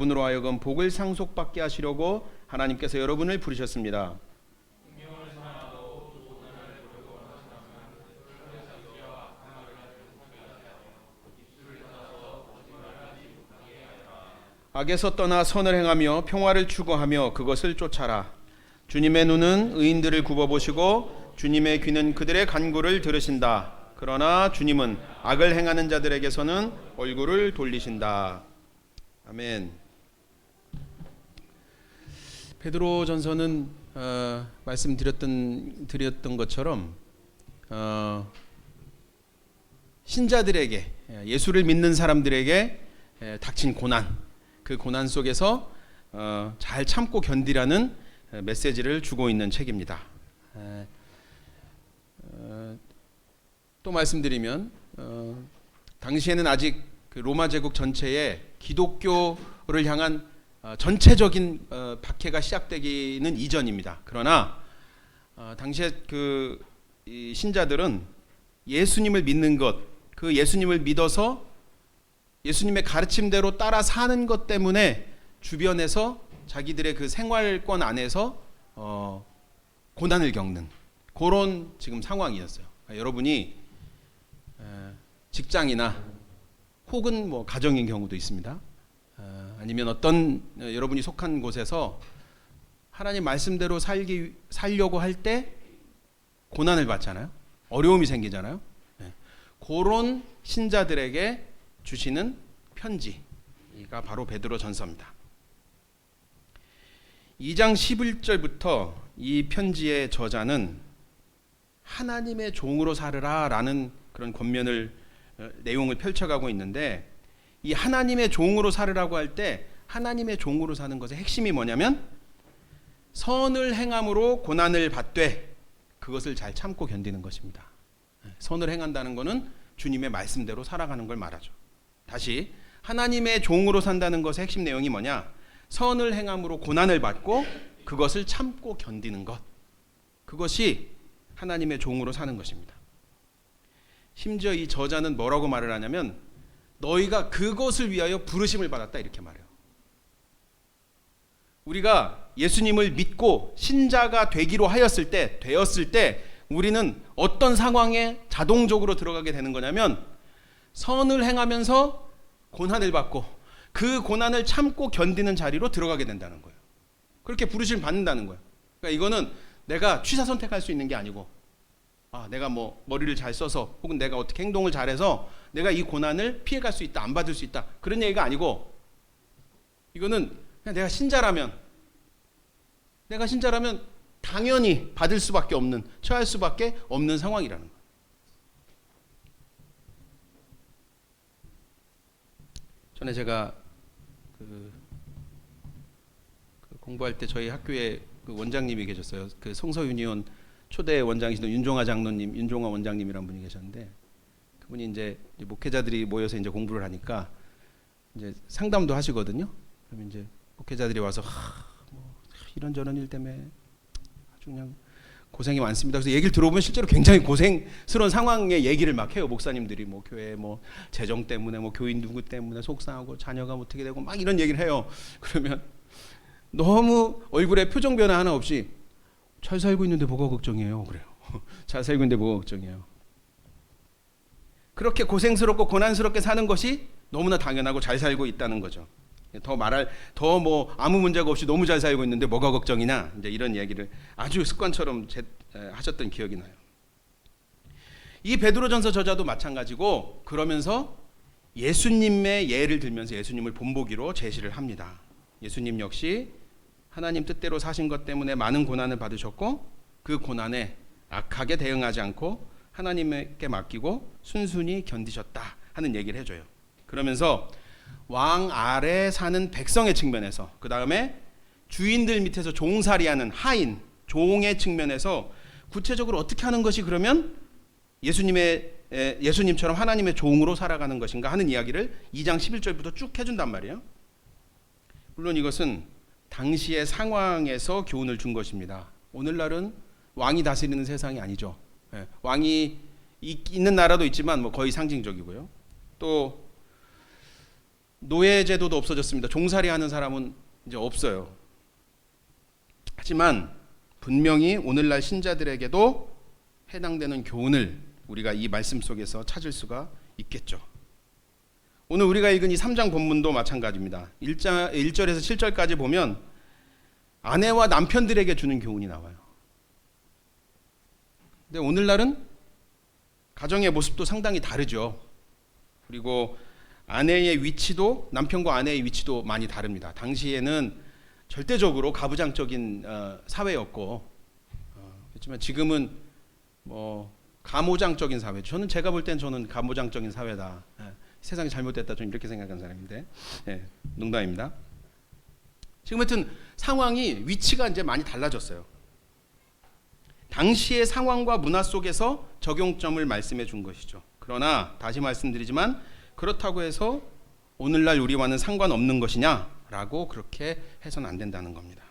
분으로 하여금 복을 상속받게 하시려고 하나님께서 여러분을 부르셨습니다. 악에서 떠나 선을 행하며 평화를 추구하며 그것을 쫓아라. 주님의 눈은 의인들을 굽어보시고 주님의 귀는 그들의 간구를 들으신다. 그러나 주님은 악을 행하는 자들에게서는 얼굴을 돌리신다. 아멘. 베드로전서는 말씀드렸던 것처럼 신자들에게, 예수를 믿는 사람들에게 닥친 고난, 그 고난 속에서 잘 참고 견디라는 메시지를 주고 있는 책입니다. 또 말씀드리면 당시에는 아직 그 로마 제국 전체에 기독교를 향한 전체적인 박해가 시작되기는 이전입니다. 그러나 당시에 이 신자들은 예수님을 믿는 것, 그 예수님을 믿어서 예수님의 가르침대로 따라 사는 것 때문에 주변에서 자기들의 그 생활권 안에서 고난을 겪는 그런 지금 상황이었어요. 그러니까 여러분이 직장이나 혹은 뭐 가정인 경우도 있습니다. 아니면 어떤 여러분이 속한 곳에서 하나님 말씀대로 살려고 할 때 고난을 받잖아요. 어려움이 생기잖아요. 그런 신자들에게 주시는 편지가 바로 베드로전서입니다. 2장 11절부터 이 편지의 저자는 하나님의 종으로 살으라라는 그런 내용을 펼쳐가고 있는데, 이 하나님의 종으로 살으라고 할 때 하나님의 종으로 사는 것의 핵심이 뭐냐면 선을 행함으로 고난을 받되 그것을 잘 참고 견디는 것입니다. 선을 행한다는 것은 주님의 말씀대로 살아가는 걸 말하죠. 다시, 하나님의 종으로 산다는 것의 핵심 내용이 뭐냐? 선을 행함으로 고난을 받고 그것을 참고 견디는 것, 그것이 하나님의 종으로 사는 것입니다. 심지어 이 저자는 뭐라고 말을 하냐면 너희가 그것을 위하여 부르심을 받았다, 이렇게 말해요. 우리가 예수님을 믿고 신자가 되기로 되었을 때 우리는 어떤 상황에 자동적으로 들어가게 되는 거냐면 선을 행하면서 고난을 받고 그 고난을 참고 견디는 자리로 들어가게 된다는 거예요. 그렇게 부르심을 받는다는 거예요. 그러니까 이거는 내가 취사 선택할 수 있는 게 아니고, 내가 뭐 머리를 잘 써서 혹은 내가 어떻게 행동을 잘해서 내가 이 고난을 피해갈 수 있다, 안 받을 수 있다, 그런 얘기가 아니고, 이거는 그냥 내가 신자라면 당연히 받을 수밖에 없는, 처할 수밖에 없는 상황이라는 거예요. 전에 제가 공부할 때 저희 학교에 그 원장님이 계셨어요. 그 성서유니온 초대 원장이시던 윤종아 장로님, 윤종아 원장님이라는 분이 계셨는데, 그분이 이제 목회자들이 모여서 이제 공부를 하니까 이제 상담도 하시거든요. 그러면 이제 목회자들이 와서 이런저런 일 때문에 아주 그냥 고생이 많습니다. 그래서 얘기를 들어보면 실제로 굉장히 고생스러운 상황의 얘기를 막 해요. 목사님들이 뭐 교회 뭐 재정 때문에 뭐 교인 누구 때문에 속상하고 자녀가 어떻게 되고 막 이런 얘기를 해요. 그러면 너무 얼굴에 표정 변화 하나 없이 잘 살고 있는데 뭐가 걱정이에요, 그래요. 잘 살고 있는데 뭐가 걱정이에요. 그렇게 고생스럽고 고난스럽게 사는 것이 너무나 당연하고 잘 살고 있다는 거죠. 더 뭐 아무 문제가 없이 너무 잘 살고 있는데 뭐가 걱정이나, 이제 이런 얘기를 아주 습관처럼 하셨던 기억이 나요. 이 베드로전서 저자도 마찬가지고, 그러면서 예수님의 예를 들면서 예수님을 본보기로 제시를 합니다. 예수님 역시 하나님 뜻대로 사신 것 때문에 많은 고난을 받으셨고 그 고난에 악하게 대응하지 않고 하나님께 맡기고 순순히 견디셨다 하는 얘기를 해줘요. 그러면서 왕 아래 사는 백성의 측면에서, 그 다음에 주인들 밑에서 종살이하는 하인, 종의 측면에서 구체적으로 어떻게 하는 것이 그러면 예수님처럼 하나님의 종으로 살아가는 것인가 하는 이야기를 2장 11절부터 쭉 해준단 말이에요. 물론 이것은 당시의 상황에서 교훈을 준 것입니다. 오늘날은 왕이 다스리는 세상이 아니죠. 왕이 있는 나라도 있지만 뭐 거의 상징적이고요. 또 노예 제도도 없어졌습니다. 종살이 하는 사람은 이제 없어요. 하지만 분명히 오늘날 신자들에게도 해당되는 교훈을 우리가 이 말씀 속에서 찾을 수가 있겠죠. 오늘 우리가 읽은 이 3장 본문도 마찬가지입니다. 1절에서 7절까지 보면 아내와 남편들에게 주는 교훈이 나와요. 근데 오늘날은 가정의 모습도 상당히 다르죠. 그리고 아내의 위치도, 남편과 아내의 위치도 많이 다릅니다. 당시에는 절대적으로 가부장적인 사회였고, 그렇지만 지금은 뭐 가모장적인 사회. 제가 볼 땐 저는 가모장적인 사회다. 세상이 잘못됐다, 좀 이렇게 생각하는 사람인데, 농담입니다. 지금 하여튼 상황이, 위치가 이제 많이 달라졌어요. 당시의 상황과 문화 속에서 적용점을 말씀해 준 것이죠. 그러나 다시 말씀드리지만 그렇다고 해서 오늘날 우리와는 상관없는 것이냐라고 그렇게 해서는 안 된다는 겁니다.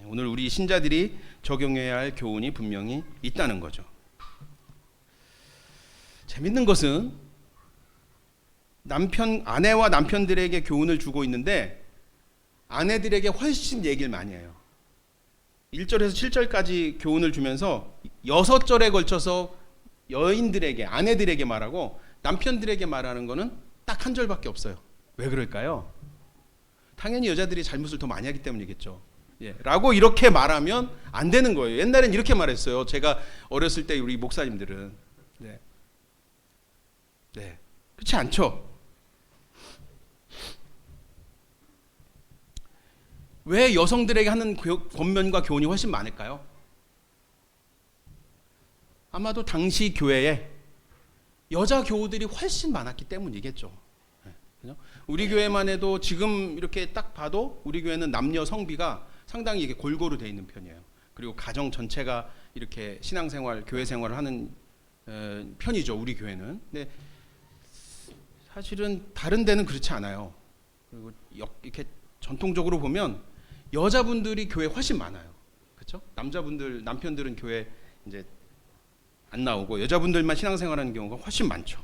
오늘 우리 신자들이 적용해야 할 교훈이 분명히 있다는 거죠. 재밌는 것은 아내와 남편들에게 교훈을 주고 있는데 아내들에게 훨씬 얘기를 많이 해요. 1절에서 7절까지 교훈을 주면서 6절에 걸쳐서 여인들에게, 아내들에게 말하고 남편들에게 말하는 거는 딱 한 절밖에 없어요. 왜 그럴까요? 당연히 여자들이 잘못을 더 많이 하기 때문이겠죠. 라고 이렇게 말하면 안 되는 거예요. 옛날엔 이렇게 말했어요. 제가 어렸을 때 우리 목사님들은. 그렇지 않죠? 왜 여성들에게 하는 권면과 교훈이 훨씬 많을까요? 아마도 당시 교회에 여자 교우들이 훨씬 많았기 때문이겠죠. 우리 교회만 해도 지금 이렇게 딱 봐도 우리 교회는 남녀 성비가 상당히 이게 골고루 되어 있는 편이에요. 그리고 가정 전체가 이렇게 신앙생활, 교회 생활을 하는 편이죠. 우리 교회는. 근데 사실은 다른 데는 그렇지 않아요. 그리고 이렇게 전통적으로 보면 여자분들이 교회 훨씬 많아요. 그렇죠? 남편들은 교회 이제 안 나오고 여자분들만 신앙생활하는 경우가 훨씬 많죠.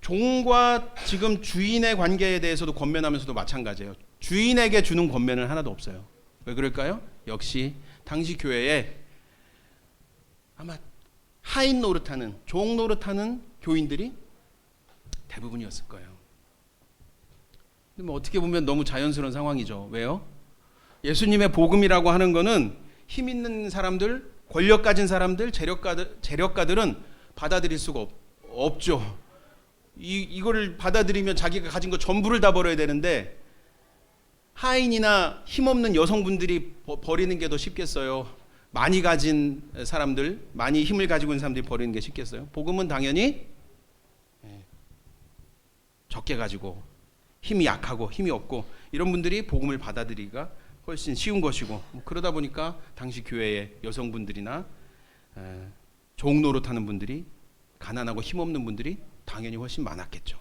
종과 지금 주인의 관계에 대해서도 권면하면서도 마찬가지예요. 주인에게 주는 권면은 하나도 없어요. 왜 그럴까요? 역시 당시 교회에 아마 하인 노릇하는, 종 노릇하는 교인들이 대부분이었을 거예요. 근데 뭐 어떻게 보면 너무 자연스러운 상황이죠. 왜요? 예수님의 복음이라고 하는 거는 힘 있는 사람들, 권력 가진 사람들, 재력가들은 받아들일 수가 없죠. 이거를 받아들이면 자기가 가진 거 전부를 다 버려야 되는데 하인이나 힘없는 여성분들이 버리는 게 더 쉽겠어요? 많이 가진 사람들, 많이 힘을 가지고 있는 사람들이 버리는 게 쉽겠어요? 복음은 당연히 적게 가지고 힘이 약하고 힘이 없고 이런 분들이 복음을 받아들이기가 훨씬 쉬운 것이고, 그러다 보니까 당시 교회의 여성분들이나 종 노릇하는 분들이, 가난하고 힘없는 분들이 당연히 훨씬 많았겠죠.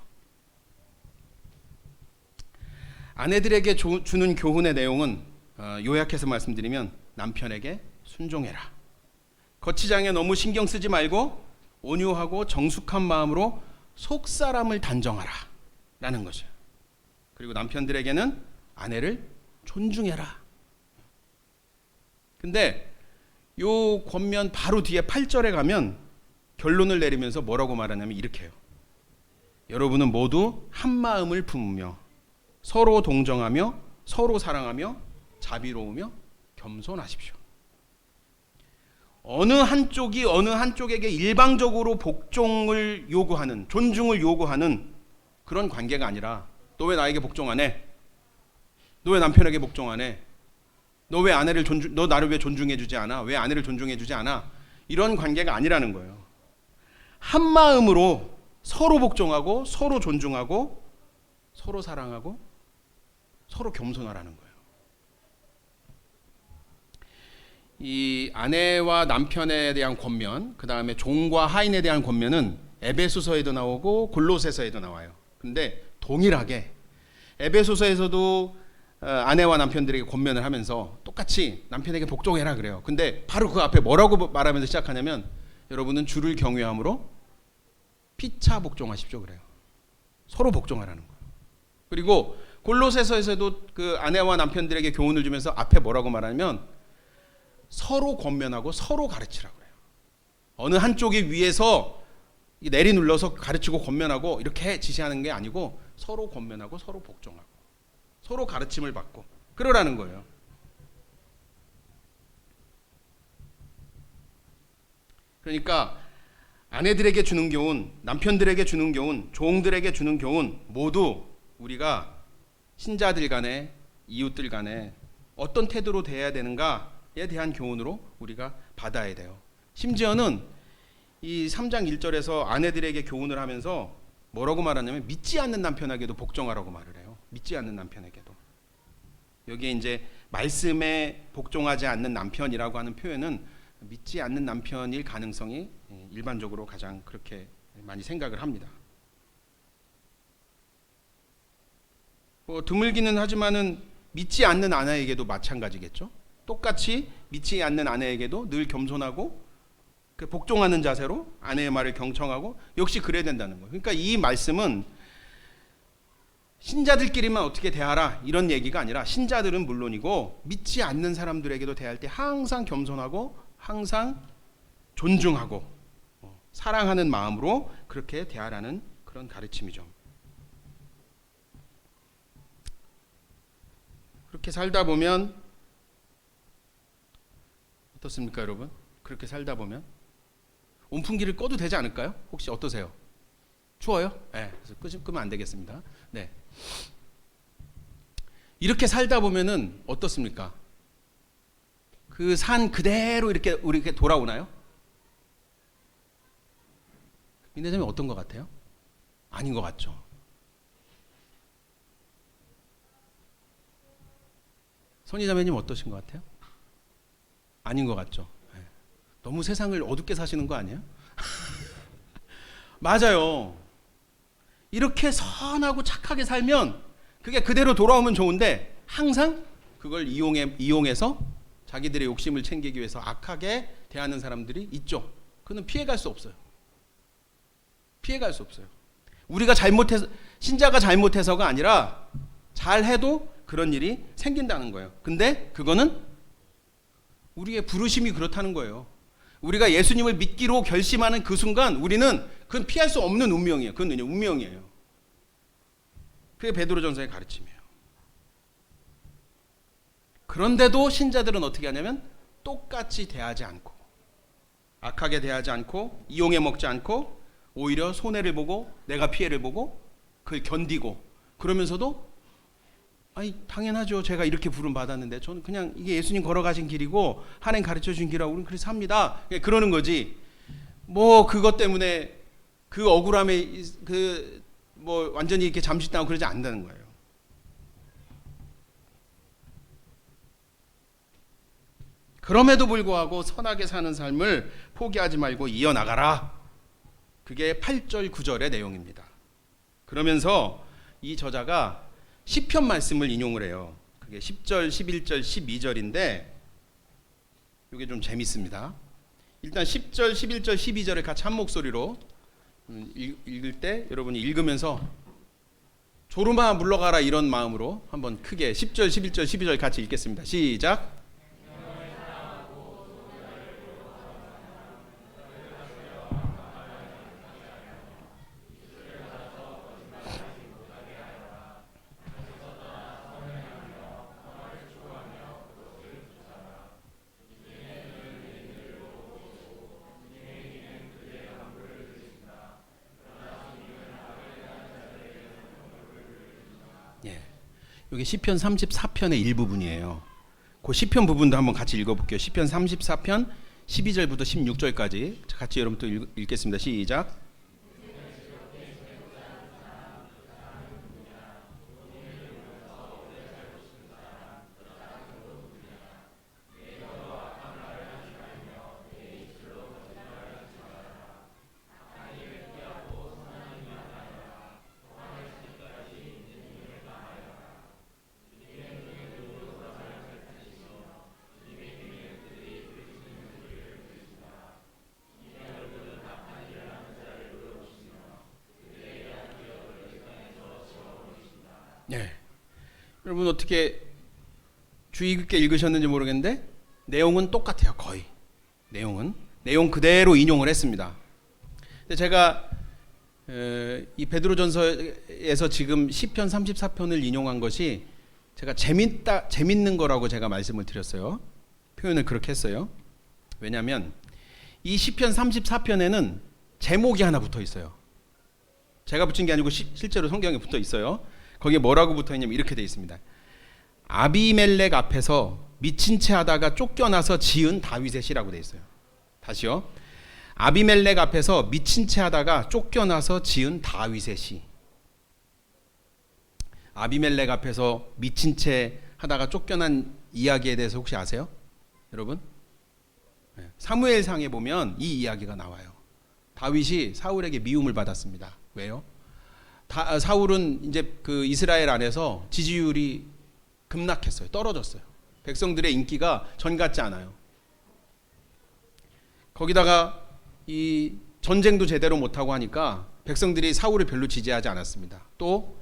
아내들에게 주는 교훈의 내용은 요약해서 말씀드리면 남편에게 순종해라. 거치장에 너무 신경 쓰지 말고 온유하고 정숙한 마음으로 속사람을 단정하라 라는 거죠. 그리고 남편들에게는 아내를 존중해라. 근데 요 권면 바로 뒤에 8절에 가면 결론을 내리면서 뭐라고 말하냐면 이렇게 해요. 여러분은 모두 한 마음을 품으며 서로 동정하며 서로 사랑하며 자비로우며 겸손하십시오. 어느 한쪽이 어느 한쪽에게 일방적으로 복종을 요구하는, 존중을 요구하는 그런 관계가 아니라, 너 왜 나에게 복종 안 해? 너 왜 남편에게 복종 안 해? 너 왜 너 나를 왜 존중해 주지 않아? 왜 아내를 존중해 주지 않아? 이런 관계가 아니라는 거예요. 한 마음으로 서로 복종하고 서로 존중하고 서로 사랑하고 서로 겸손하라는 거예요. 이 아내와 남편에 대한 권면, 그 다음에 종과 하인에 대한 권면은 에베소서에도 나오고 골로새서에도 나와요. 근데 동일하게 에베소서에서도 아내와 남편들에게 권면을 하면서 똑같이 남편에게 복종해라 그래요. 근데 바로 그 앞에 뭐라고 말하면서 시작하냐면, 여러분은 주를 경외함으로 피차 복종하십시오 그래요. 서로 복종하라는 거예요. 그리고 골로새서에서도 그 아내와 남편들에게 교훈을 주면서 앞에 뭐라고 말하냐면 서로 권면하고 서로 가르치라고 그래요. 어느 한쪽이 위에서 내리눌러서 가르치고 권면하고 이렇게 지시하는 게 아니고 서로 권면하고 서로 복종하고 서로 가르침을 받고 그러라는 거예요. 그러니까 아내들에게 주는 교훈, 남편들에게 주는 교훈, 종들에게 주는 교훈 모두 우리가 신자들 간에 이웃들 간에 어떤 태도로 대해야 되는가에 대한 교훈으로 우리가 받아야 돼요. 심지어는 이 3장 1절에서 아내들에게 교훈을 하면서 뭐라고 말하냐면 믿지 않는 남편에게도 복종하라고 말을 해요. 믿지 않는 남편에게도. 여기에 이제 말씀에 복종하지 않는 남편이라고 하는 표현은 믿지 않는 남편일 가능성이 일반적으로 가장 그렇게 많이 생각을 합니다. 드물기는 하지만은 믿지 않는 아내에게도 마찬가지겠죠. 똑같이 믿지 않는 아내에게도 늘 겸손하고 그 복종하는 자세로 아내의 말을 경청하고 역시 그래야 된다는 거예요. 그러니까 이 말씀은 신자들끼리만 어떻게 대하라 이런 얘기가 아니라 신자들은 물론이고 믿지 않는 사람들에게도 대할 때 항상 겸손하고 항상 존중하고 사랑하는 마음으로 그렇게 대하라는 그런 가르침이죠. 그렇게 살다 보면 어떻습니까, 여러분? 그렇게 살다 보면 온풍기를 꺼도 되지 않을까요? 혹시 어떠세요? 추워요? 네, 그래서 끄면 안 되겠습니다. 네. 이렇게 살다 보면은 어떻습니까? 그 산 그대로 이렇게 돌아오나요? 민대장님 어떤 것 같아요? 아닌 것 같죠. 선희자매님 어떠신 것 같아요? 아닌 것 같죠. 네. 너무 세상을 어둡게 사시는 거 아니에요? 맞아요. 이렇게 선하고 착하게 살면 그게 그대로 돌아오면 좋은데 항상 그걸 이용해서 자기들의 욕심을 챙기기 위해서 악하게 대하는 사람들이 있죠. 그는 피해갈 수 없어요. 피해갈 수 없어요. 우리가 잘못해서 신자가 잘못해서가 아니라 잘해도 그런 일이 생긴다는 거예요. 근데 그거는 우리의 부르심이 그렇다는 거예요. 우리가 예수님을 믿기로 결심하는 그 순간 우리는 그건 피할 수 없는 운명이에요. 그건 그냥 운명이에요. 그게 베드로전서의 가르침이에요. 그런데도 신자들은 어떻게 하냐면 똑같이 대하지 않고 악하게 대하지 않고 이용해 먹지 않고 오히려 손해를 보고 내가 피해를 보고 그걸 견디고 그러면서도 아니 당연하죠. 제가 이렇게 부름 받았는데 저는 그냥 이게 예수님 걸어가신 길이고 하나님 가르쳐 주신 길이라고 우리는 그래서 삽니다. 그러는 거지. 뭐 그것 때문에 그 억울함에 그 뭐 완전히 이렇게 잠식당하고 그러지 않는다는 거예요. 그럼에도 불구하고 선하게 사는 삶을 포기하지 말고 이어나가라. 그게 8절 9절의 내용입니다. 그러면서 이 저자가 시편 말씀을 인용을 해요. 그게 10절, 11절, 12절인데 이게 좀 재밌습니다. 일단 10절, 11절, 12절을 같이 한 목소리로 읽을 때 여러분이 읽으면서 조르마 물러가라 이런 마음으로 한번 크게 10절, 11절, 12절 같이 읽겠습니다. 시작. 여기 시편 34편의 일부분이에요. 그 시편 부분도 한번 같이 읽어볼게요. 시편 34편 12절부터 16절까지 같이 여러분 또 읽겠습니다. 시작. 네. 여러분 어떻게 주의 깊게 읽으셨는지 모르겠는데 내용은 똑같아요. 거의 내용 그대로 인용을 했습니다. 근데 제가 이 베드로전서에서 지금 시편 34편을 인용한 것이 제가 재밌는 거라고 제가 말씀을 드렸어요. 표현을 그렇게 했어요. 왜냐하면 이 시편 34편에는 제목이 하나 붙어 있어요. 제가 붙인 게 아니고 실제로 성경에 붙어 있어요. 거기에 뭐라고 붙어 있냐면 이렇게 돼 있습니다. 아비멜렉 앞에서 미친 채 하다가 쫓겨나서 지은 다윗의 시라고 돼 있어요. 다시요. 아비멜렉 앞에서 미친 채 하다가 쫓겨나서 지은 다윗의 시. 아비멜렉 앞에서 미친 채 하다가 쫓겨난 이야기에 대해서 혹시 아세요? 여러분? 사무엘상에 보면 이 이야기가 나와요. 다윗이 사울에게 미움을 받았습니다. 왜요? 사울은 이제 그 이스라엘 안에서 지지율이 급락했어요. 떨어졌어요. 백성들의 인기가 전 같지 않아요. 거기다가 이 전쟁도 제대로 못하고 하니까 백성들이 사울을 별로 지지하지 않았습니다. 또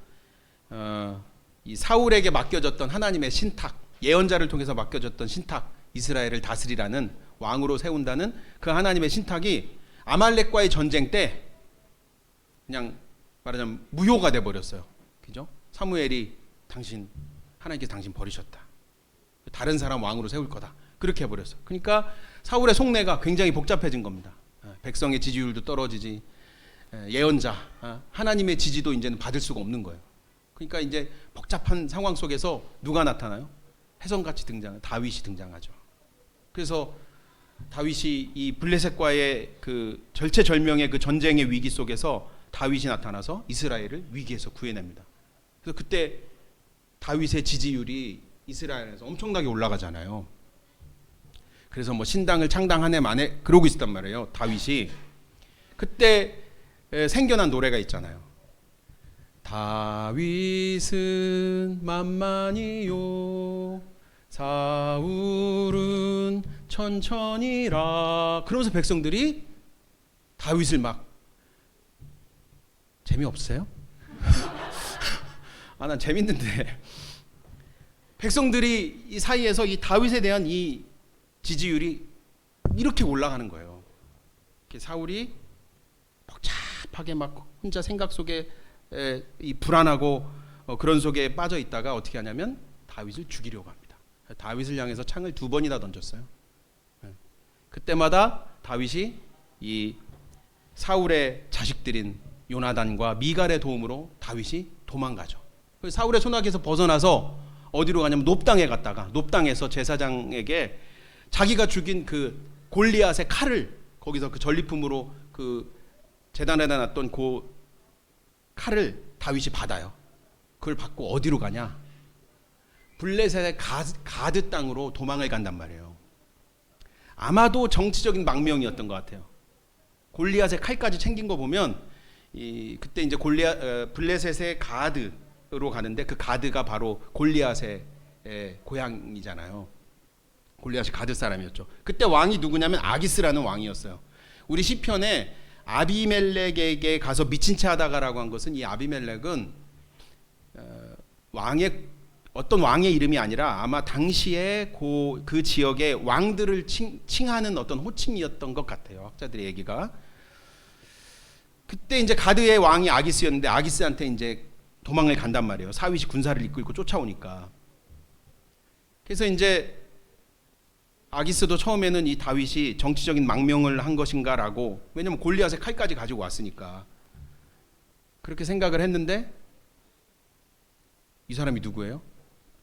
이 사울에게 맡겨졌던 하나님의 신탁, 예언자를 통해서 맡겨졌던 신탁, 이스라엘을 다스리라는 왕으로 세운다는 그 하나님의 신탁이 아말렉과의 전쟁 때 그냥 말하자면 무효가 돼 버렸어요. 그죠? 사무엘이 하나님께서 당신 버리셨다. 다른 사람 왕으로 세울 거다. 그렇게 해 버렸어요. 그러니까 사울의 속내가 굉장히 복잡해진 겁니다. 백성의 지지율도 떨어지지, 예언자, 하나님의 지지도 이제는 받을 수가 없는 거예요. 그러니까 이제 복잡한 상황 속에서 누가 나타나요? 혜성같이 다윗이 등장하죠. 그래서 다윗이 이 블레셋과의 그 절체절명의 그 전쟁의 위기 속에서 다윗이 나타나서 이스라엘을 위기에서 구해냅니다. 그래서 그때 다윗의 지지율이 이스라엘에서 엄청나게 올라가잖아요. 그래서 뭐 신당을 창당한 해 만에 그러고 있었단 말이에요. 다윗이 그때 생겨난 노래가 있잖아요. 다윗은 만만히요 사울은 천천히라. 그러면서 백성들이 다윗을 막 재미없어요? 난 재밌는데 백성들이 이 사이에서 이 다윗에 대한 이 지지율이 이렇게 올라가는 거예요. 사울이 복잡하게 막 혼자 생각 속에 이 불안하고 그런 속에 빠져 있다가 어떻게 하냐면 다윗을 죽이려고 합니다. 다윗을 향해서 창을 2번이나 던졌어요. 그때마다 다윗이 이 사울의 자식들인 요나단과 미갈의 도움으로 다윗이 도망가죠. 사울의 손아귀에서 벗어나서 어디로 가냐면 놉당에 갔다가 놉당에서 제사장에게 자기가 죽인 그 골리앗의 칼을 거기서 그 전리품으로 그 제단에다 놨던 그 칼을 다윗이 받아요. 그걸 받고 어디로 가냐? 블레셋의 가드 땅으로 도망을 간단 말이에요. 아마도 정치적인 망명이었던 것 같아요. 골리앗의 칼까지 챙긴 거 보면 그때 이제 블레셋의 가드로 가는데 그 가드가 바로 골리앗의 고향이잖아요. 골리앗이 가드 사람이었죠. 그때 왕이 누구냐면 아기스라는 왕이었어요. 우리 시편에 아비멜렉에게 가서 미친 채 하다가라고 한 것은 이 아비멜렉은 어떤 왕의 이름이 아니라 아마 당시에 그 지역의 왕들을 칭하는 어떤 호칭이었던 것 같아요. 학자들의 얘기가. 그때 이제 가드의 왕이 아기스였는데 아기스한테 이제 도망을 간단 말이에요. 사윗이 군사를 이끌고 쫓아오니까. 그래서 이제 아기스도 처음에는 이 다윗이 정치적인 망명을 한 것인가라고, 왜냐면 골리앗의 칼까지 가지고 왔으니까 그렇게 생각을 했는데 이 사람이 누구예요?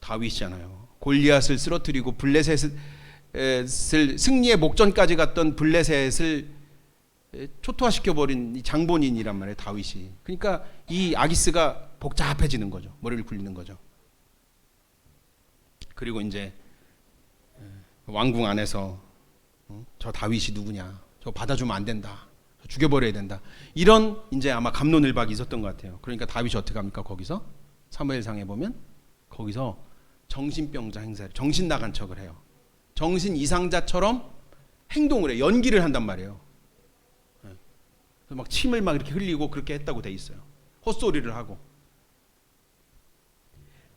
다윗이잖아요. 골리앗을 쓰러뜨리고 블레셋을 승리의 목전까지 갔던 블레셋을 초토화시켜버린 이 장본인이란 말이에요, 다윗이. 그러니까 이 아기스가 복잡해지는 거죠. 머리를 굴리는 거죠. 그리고 이제 왕궁 안에서 저 다윗이 누구냐, 저 받아주면 안 된다, 저 죽여버려야 된다, 이런 이제 아마 갑론을박이 있었던 것 같아요. 그러니까 다윗이 어떻게 합니까? 거기서 사무엘상에 보면 거기서 정신병자 행사를, 정신 나간 척을 해요. 정신 이상자처럼 행동을 해, 연기를 한단 말이에요. 막 침을 막 이렇게 흘리고 그렇게 했다고 돼 있어요. 헛소리를 하고.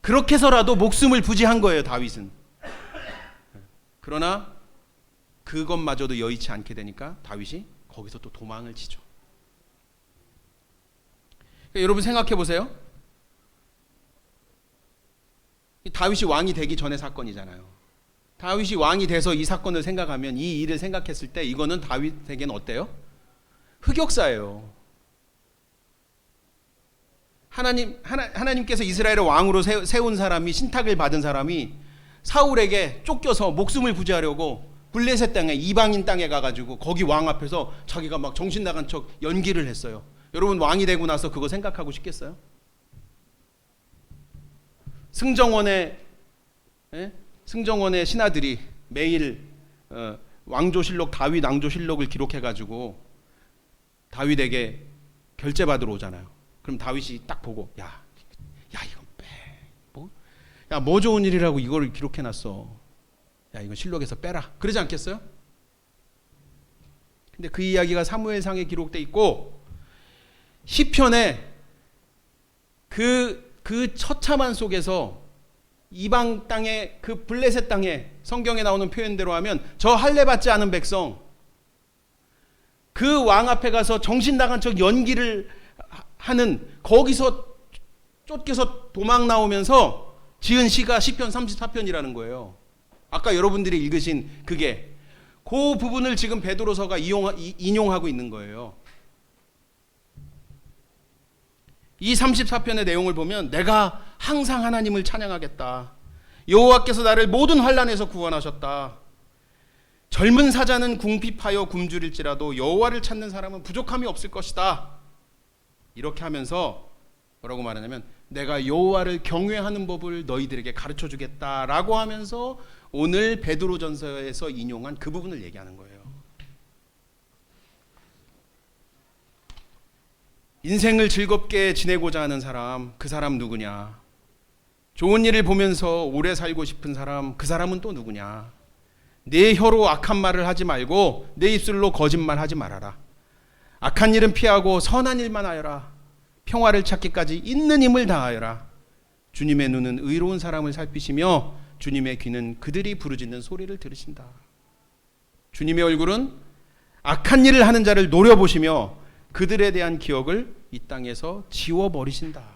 그렇게 해서라도 목숨을 부지한 거예요, 다윗은. 그러나 그것마저도 여의치 않게 되니까 다윗이 거기서 또 도망을 치죠. 그러니까 여러분 생각해 보세요. 다윗이 왕이 되기 전의 사건이잖아요. 다윗이 왕이 돼서 이 사건을 생각하면, 이 일을 생각했을 때 이거는 다윗에게는 어때요? 흑역사예요. 하나님께서 이스라엘을 왕으로 세운 사람이, 신탁을 받은 사람이 사울에게 쫓겨서 목숨을 부지하려고 블레셋 땅에, 이방인 땅에 가가지고 거기 왕 앞에서 자기가 막 정신 나간 척 연기를 했어요. 여러분 왕이 되고 나서 그거 생각하고 싶겠어요? 승정원의 신하들이 매일 왕조실록, 다윗 왕조실록을 기록해가지고 다윗에게 결제받으러 오잖아요. 그럼 다윗이 딱 보고 야 이건 빼. 뭐 좋은 일이라고 이걸 기록해놨어. 야 이건 실록에서 빼라. 그러지 않겠어요? 근데 그 이야기가 사무엘상에 기록돼 있고, 시편에 그 처참한 속에서 이방 땅에, 그 블레셋 땅에, 성경에 나오는 표현대로 하면 저 할례 받지 않은 백성, 그 왕 앞에 가서 정신 나간 척 연기를 하는, 거기서 쫓겨서 도망 나오면서 지은 시가 시편 34편이라는 거예요. 아까 여러분들이 읽으신 그게, 그 부분을 지금 베드로서가 인용하고 있는 거예요. 이 34편의 내용을 보면 내가 항상 하나님을 찬양하겠다. 여호와께서 나를 모든 환난에서 구원하셨다. 젊은 사자는 궁핍하여 굶주릴지라도 여호와를 찾는 사람은 부족함이 없을 것이다. 이렇게 하면서 뭐라고 말하냐면, 내가 여호와를 경외하는 법을 너희들에게 가르쳐 주겠다라고 하면서 오늘 베드로전서에서 인용한 그 부분을 얘기하는 거예요. 인생을 즐겁게 지내고자 하는 사람, 그 사람 누구냐? 좋은 일을 보면서 오래 살고 싶은 사람, 그 사람은 또 누구냐? 내 혀로 악한 말을 하지 말고 내 입술로 거짓말 하지 말아라. 악한 일은 피하고 선한 일만 하여라. 평화를 찾기까지 있는 힘을 다하여라. 주님의 눈은 의로운 사람을 살피시며 주님의 귀는 그들이 부르짖는 소리를 들으신다. 주님의 얼굴은 악한 일을 하는 자를 노려보시며 그들에 대한 기억을 이 땅에서 지워버리신다.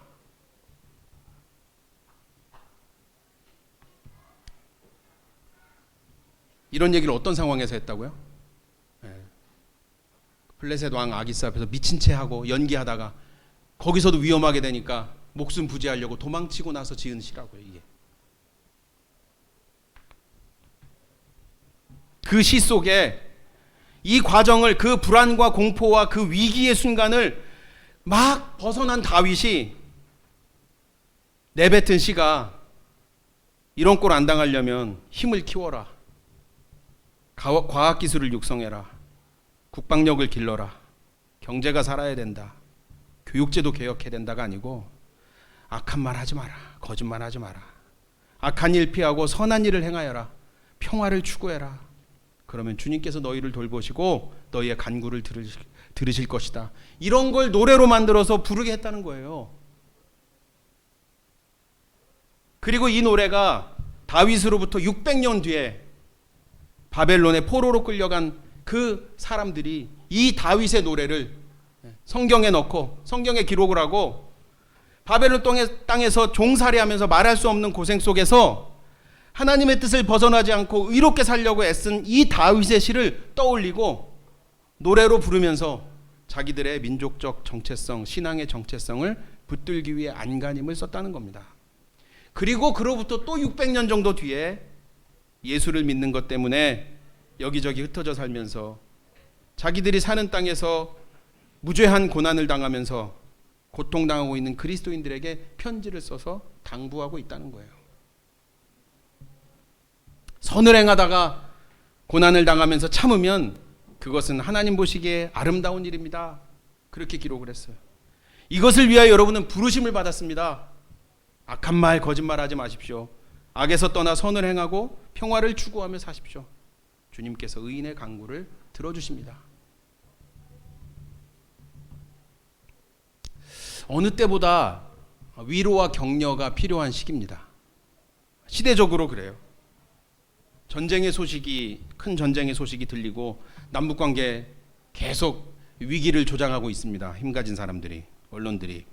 이런 얘기를 어떤 상황에서 했다고요? 블레셋 왕 아기스 앞에서 미친 채 하고 연기하다가 거기서도 위험하게 되니까 목숨 부지하려고 도망치고 나서 지은 시라고요. 이게 그 시 속에 이 과정을, 그 불안과 공포와 그 위기의 순간을 막 벗어난 다윗이 내뱉은 시가, 이런 꼴 안 당하려면 힘을 키워라, 과학기술을 육성해라, 국방력을 길러라, 경제가 살아야 된다, 교육제도 개혁해야 된다가 아니고, 악한 말 하지 마라, 거짓말 하지 마라, 악한 일 피하고 선한 일을 행하여라, 평화를 추구해라. 그러면 주님께서 너희를 돌보시고 너희의 간구를 들으실 것이다. 이런 걸 노래로 만들어서 부르게 했다는 거예요. 그리고 이 노래가 다윗으로부터 600년 뒤에 바벨론의 포로로 끌려간 그 사람들이 이 다윗의 노래를 성경에 넣고 성경에 기록을 하고 바벨론 땅에서 종살이하면서 말할 수 없는 고생 속에서 하나님의 뜻을 벗어나지 않고 의롭게 살려고 애쓴 이 다윗의 시를 떠올리고 노래로 부르면서 자기들의 민족적 정체성, 신앙의 정체성을 붙들기 위해 안간힘을 썼다는 겁니다. 그리고 그로부터 또 600년 정도 뒤에 예수를 믿는 것 때문에 여기저기 흩어져 살면서 자기들이 사는 땅에서 무죄한 고난을 당하면서 고통당하고 있는 그리스도인들에게 편지를 써서 당부하고 있다는 거예요. 선을 행하다가 고난을 당하면서 참으면 그것은 하나님 보시기에 아름다운 일입니다. 그렇게 기록을 했어요. 이것을 위하여 여러분은 부르심을 받았습니다. 악한 말, 거짓말하지 마십시오. 악에서 떠나 선을 행하고 평화를 추구하며 사십시오. 주님께서 의인의 간구를 들어주십니다. 어느 때보다 위로와 격려가 필요한 시기입니다. 시대적으로 그래요. 전쟁의 소식이 큰 전쟁의 소식이 들리고 남북 관계 계속 위기를 조장하고 있습니다. 힘 가진 사람들이, 언론들이.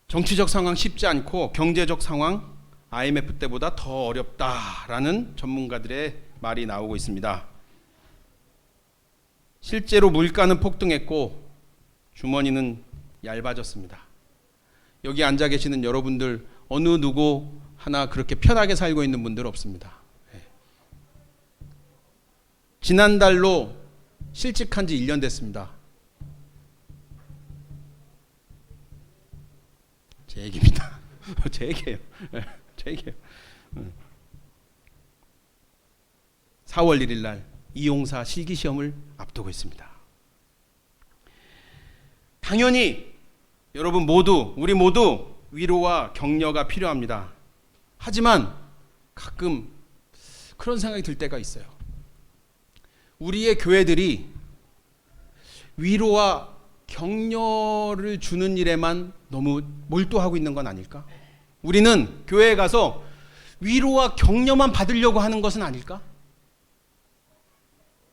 정치적 상황 쉽지 않고 경제적 상황 IMF 때보다 더 어렵다라는 전문가들의 말이 나오고 있습니다. 실제로 물가는 폭등했고 주머니는 얇아졌습니다. 여기 앉아 계시는 여러분들 어느 누구 하나 그렇게 편하게 살고 있는 분들 없습니다. 지난달로 실직한 지 1년 됐습니다. 제 얘기입니다. 제 얘기예요. 제 얘기예요. 4월 1일 날 이용사 실기시험을 앞두고 있습니다. 당연히 여러분 모두, 우리 모두 위로와 격려가 필요합니다. 하지만 가끔 그런 생각이 들 때가 있어요. 우리의 교회들이 위로와 격려를 주는 일에만 너무 몰두하고 있는 건 아닐까? 우리는 교회에 가서 위로와 격려만 받으려고 하는 것은 아닐까?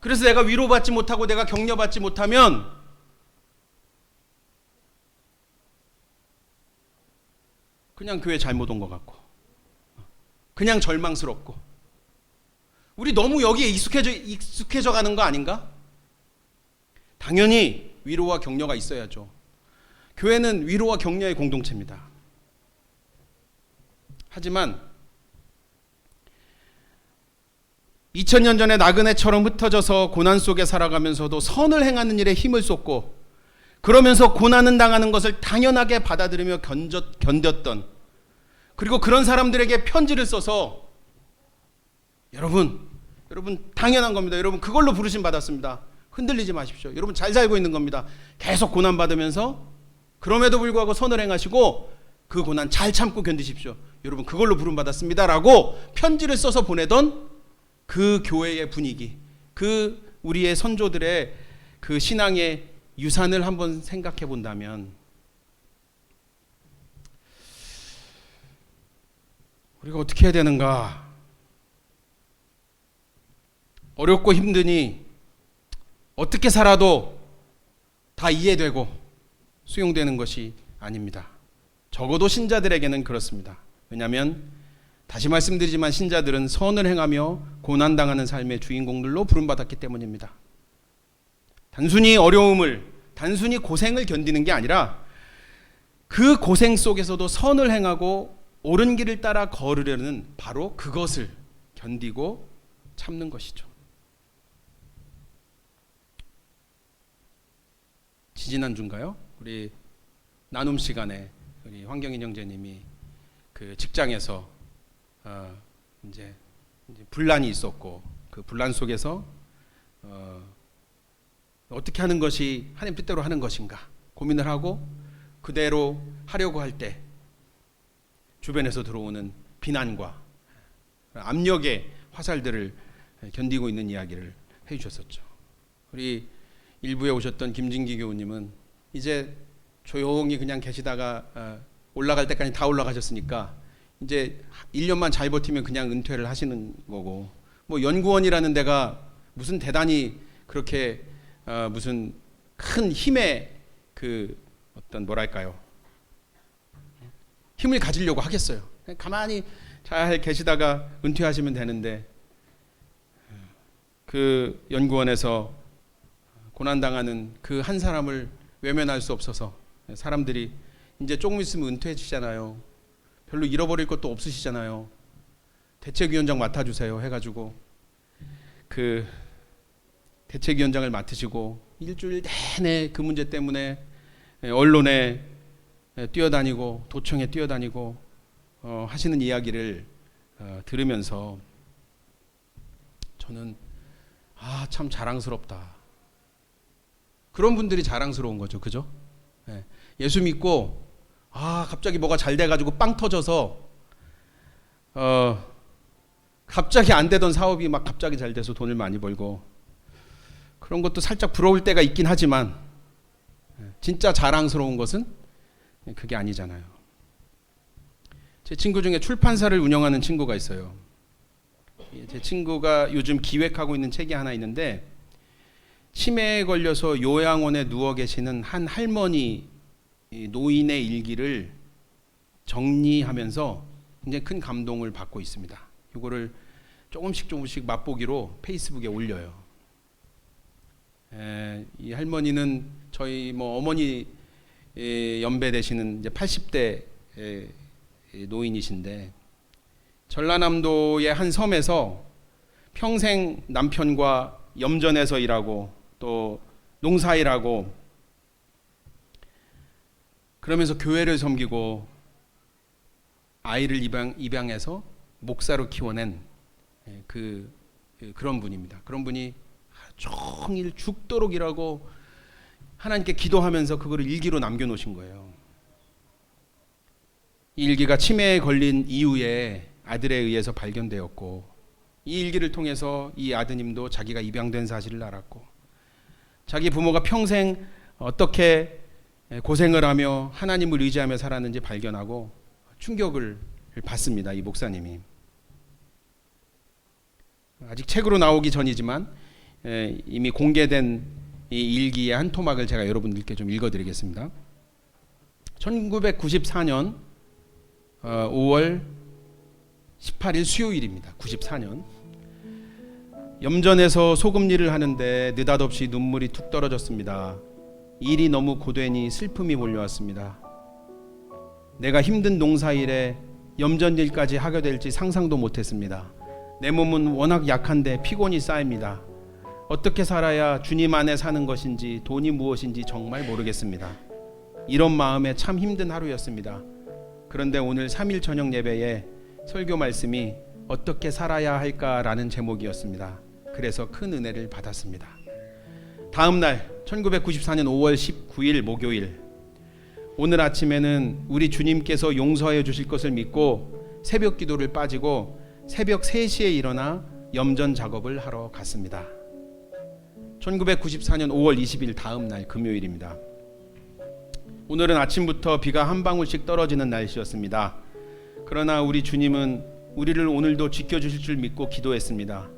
그래서 내가 위로받지 못하고 내가 격려받지 못하면 그냥 교회 잘못 온 것 같고 그냥 절망스럽고 우리 너무 여기에 익숙해져 가는 거 아닌가? 당연히 위로와 격려가 있어야죠. 교회는 위로와 격려의 공동체입니다. 하지만 2000년 전에 나그네처럼 흩어져서 고난 속에 살아가면서도 선을 행하는 일에 힘을 쏟고 그러면서 고난은 당하는 것을 당연하게 받아들이며 견뎠던, 그리고 그런 사람들에게 편지를 써서 여러분 당연한 겁니다. 여러분 그걸로 부르심 받았습니다. 흔들리지 마십시오. 여러분 잘 살고 있는 겁니다. 계속 고난 받으면서 그럼에도 불구하고 선을 행하시고 그 고난 잘 참고 견디십시오. 여러분 그걸로 부름 받았습니다. 라고 편지를 써서 보내던 그 교회의 분위기, 그 우리의 선조들의 그 신앙의 유산을 한번 생각해 본다면 우리가 어떻게 해야 되는가? 어렵고 힘드니 어떻게 살아도 다 이해되고 수용되는 것이 아닙니다. 적어도 신자들에게는 그렇습니다. 왜냐하면 다시 말씀드리지만 신자들은 선을 행하며 고난당하는 삶의 주인공들로 부름받았기 때문입니다. 단순히 어려움을, 단순히 고생을 견디는 게 아니라 그 고생 속에서도 선을 행하고 옳은 길을 따라 걸으려는 바로 그것을 견디고 참는 것이죠. 지지난주인가요? 우리 나눔 시간에 우리 황경인 형제님이 그 직장에서 이제 분란이 있었고 그 분란 속에서 어떻게 하는 것이 하나님 뜻대로 하는 것인가 고민을 하고 그대로 하려고 할 때 주변에서 들어오는 비난과 압력의 화살들을 견디고 있는 이야기를 해주셨었죠. 우리 일부에 오셨던 김진기 교우님은 이제 조용히 그냥 계시다가 올라갈 때까지 다 올라가셨으니까 이제 1년만 잘 버티면 그냥 은퇴를 하시는 거고, 뭐 연구원이라는 데가 무슨 대단히 그렇게 무슨 큰 힘의 그 어떤 뭐랄까요, 힘을 가지려고 하겠어요. 그냥 가만히 잘 계시다가 은퇴하시면 되는데 그 연구원에서 고난당하는 그 한 사람을 외면할 수 없어서 사람들이 이제 조금 있으면 은퇴해지잖아요. 별로 잃어버릴 것도 없으시잖아요. 대책위원장 맡아주세요 해가지고 그 대책위원장을 맡으시고 일주일 내내 그 문제 때문에 언론에 뛰어다니고 도청에 뛰어다니고 하시는 이야기를 들으면서 저는 참 자랑스럽다. 그런 분들이 자랑스러운 거죠. 그죠? 예수 믿고 갑자기 뭐가 잘 돼가지고 빵 터져서 갑자기 안 되던 사업이 막 갑자기 잘 돼서 돈을 많이 벌고 그런 것도 살짝 부러울 때가 있긴 하지만 진짜 자랑스러운 것은 그게 아니잖아요. 제 친구 중에 출판사를 운영하는 친구가 있어요. 제 친구가 요즘 기획하고 있는 책이 하나 있는데, 치매에 걸려서 요양원에 누워 계시는 한 할머니 노인의 일기를 정리하면서 굉장히 큰 감동을 받고 있습니다. 이거를 조금씩 맛보기로 페이스북에 올려요. 이 할머니는 저희 어머니 연배 되시는 이제 80대 노인이신데, 전라남도의 한 섬에서 평생 남편과 염전에서 일하고 또 농사일하고 그러면서 교회를 섬기고 아이를 입양해서 목사로 키워낸 그런 분입니다. 그런 분이 종일 죽도록 일하고 하나님께 기도하면서 그거를 일기로 남겨놓으신 거예요. 이 일기가 치매에 걸린 이후에 아들에 의해서 발견되었고, 이 일기를 통해서 이 아드님도 자기가 입양된 사실을 알았고, 자기 부모가 평생 어떻게 고생을 하며 하나님을 의지하며 살았는지 발견하고 충격을 받습니다. 이 목사님이. 아직 책으로 나오기 전이지만 이미 공개된 이 일기의 한 토막을 제가 여러분들께 좀 읽어드리겠습니다. 1994년 5월 18일 수요일입니다. 94년. 염전에서 소금 일을 하는데 느닷없이 눈물이 툭 떨어졌습니다. 일이 너무 고되니 슬픔이 몰려왔습니다. 내가 힘든 농사일에 염전 일까지 하게 될지 상상도 못했습니다. 내 몸은 워낙 약한데 피곤이 쌓입니다. 어떻게 살아야 주님 안에 사는 것인지 돈이 무엇인지 정말 모르겠습니다. 이런 마음에 참 힘든 하루였습니다. 그런데 오늘 3일 저녁 예배에 설교 말씀이 어떻게 살아야 할까라는 제목이었습니다. 그래서 큰 은혜를 받았습니다. 다음 날 1994년 5월 19일 목요일, 오늘 아침에는 우리 주님께서 용서해 주실 것을 믿고 새벽 기도를 빠지고 새벽 3시에 일어나 염전 작업을 하러 갔습니다. 1994년 5월 20일 다음 날 금요일입니다. 오늘은 아침부터 비가 한 방울씩 떨어지는 날씨였습니다. 그러나 우리 주님은 우리를 오늘도 지켜주실 줄 믿고 기도했습니다.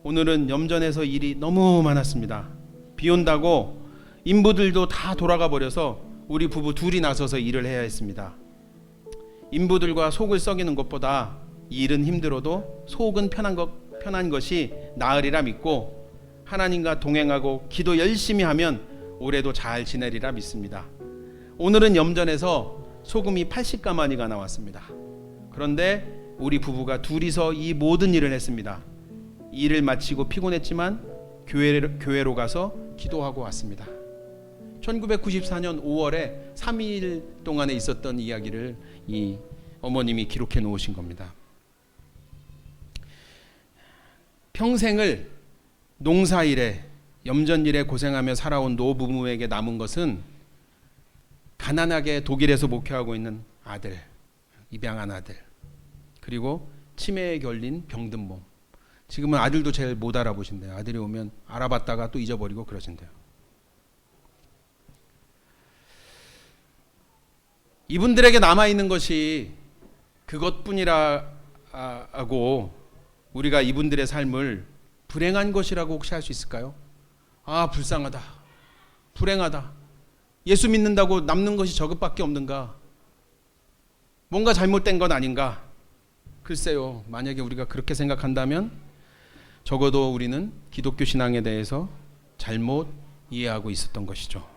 오늘은 염전에서 일이 너무 많았습니다. 비 온다고 인부들도 다 돌아가 버려서 우리 부부 둘이 나서서 일을 해야 했습니다. 인부들과 속을 썩이는 것보다 일은 힘들어도 속은 편한 것이 나으리라 믿고 하나님과 동행하고 기도 열심히 하면 올해도 잘 지내리라 믿습니다. 오늘은 염전에서 소금이 80가마니가 나왔습니다. 그런데 우리 부부가 둘이서 이 모든 일을 했습니다. 일을 마치고 피곤했지만 교회로 가서 기도하고 왔습니다. 1994년 5월에 3일 동안에 있었던 이야기를 이 어머님이 기록해 놓으신 겁니다. 평생을 농사일에 염전일에 고생하며 살아온 노부부에게 남은 것은 가난하게 독일에서 목회하고 있는 아들, 입양한 아들, 그리고 치매에 걸린 병든 몸. 지금은 아들도 제일 못 알아보신대요. 아들이 오면 알아봤다가 또 잊어버리고 그러신대요. 이분들에게 남아있는 것이 그것뿐이라고 우리가 이분들의 삶을 불행한 것이라고 혹시 할 수 있을까요? 아, 불쌍하다, 불행하다, 예수 믿는다고 남는 것이 저것밖에 없는가, 뭔가 잘못된 건 아닌가. 글쎄요, 만약에 우리가 그렇게 생각한다면 적어도 우리는 기독교 신앙에 대해서 잘못 이해하고 있었던 것이죠.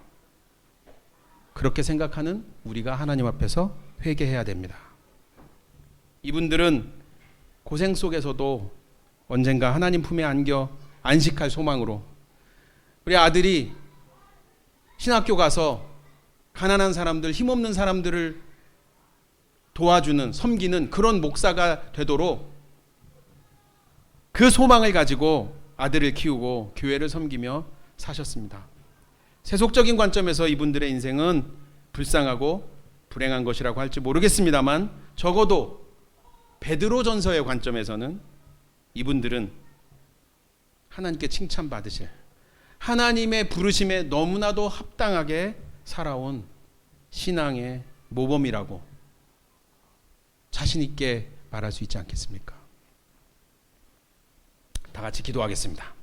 그렇게 생각하는 우리가 하나님 앞에서 회개해야 됩니다. 이분들은 고생 속에서도 언젠가 하나님 품에 안겨 안식할 소망으로, 우리 아들이 신학교 가서 가난한 사람들, 힘없는 사람들을 도와주는, 섬기는 그런 목사가 되도록 그 소망을 가지고 아들을 키우고 교회를 섬기며 사셨습니다. 세속적인 관점에서 이분들의 인생은 불쌍하고 불행한 것이라고 할지 모르겠습니다만, 적어도 베드로전서의 관점에서는 이분들은 하나님께 칭찬받으실, 하나님의 부르심에 너무나도 합당하게 살아온 신앙의 모범이라고 자신 있게 말할 수 있지 않겠습니까? 다 같이 기도하겠습니다.